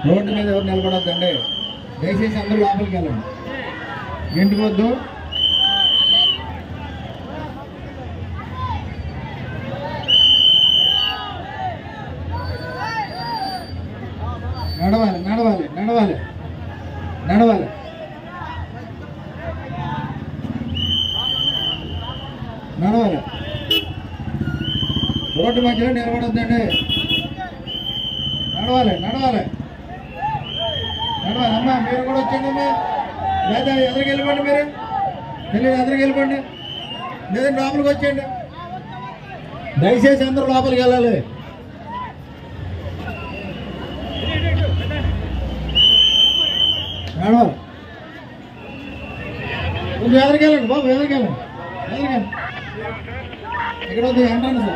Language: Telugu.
రోడ్డు మీద ఎవరు నిలబడొద్దండి, దయచేసి అందరూ లోపలికి వెళ్ళండి, ఇంటికి వద్దు. నడవాలి నడవాలి నడవాలి నడవాలి. నడవాలి, రోడ్డు మధ్యలో నిలబడొద్దండి, నడవాలి నడవాలి నడవాలి. అమ్మా మీరు కూడా వచ్చండి అమ్మా, లేదా ఎదురుకి వెళ్ళిపోండి, మీరు తెలియదు ఎదురుకి వెళ్ళిపోండి, లేదంటే లోపలికి వచ్చేయండి. దయచేసి అందరూ లోపలికి వెళ్ళాలి. నడవాలి, కొంచెం ఎదురుకి వెళ్ళండి బాబు, ఎదురుకి వెళ్ళండి, ఎదురుకి వెళ్ళండి. ఇక్కడ వద్దు, ఎంట్రన్స్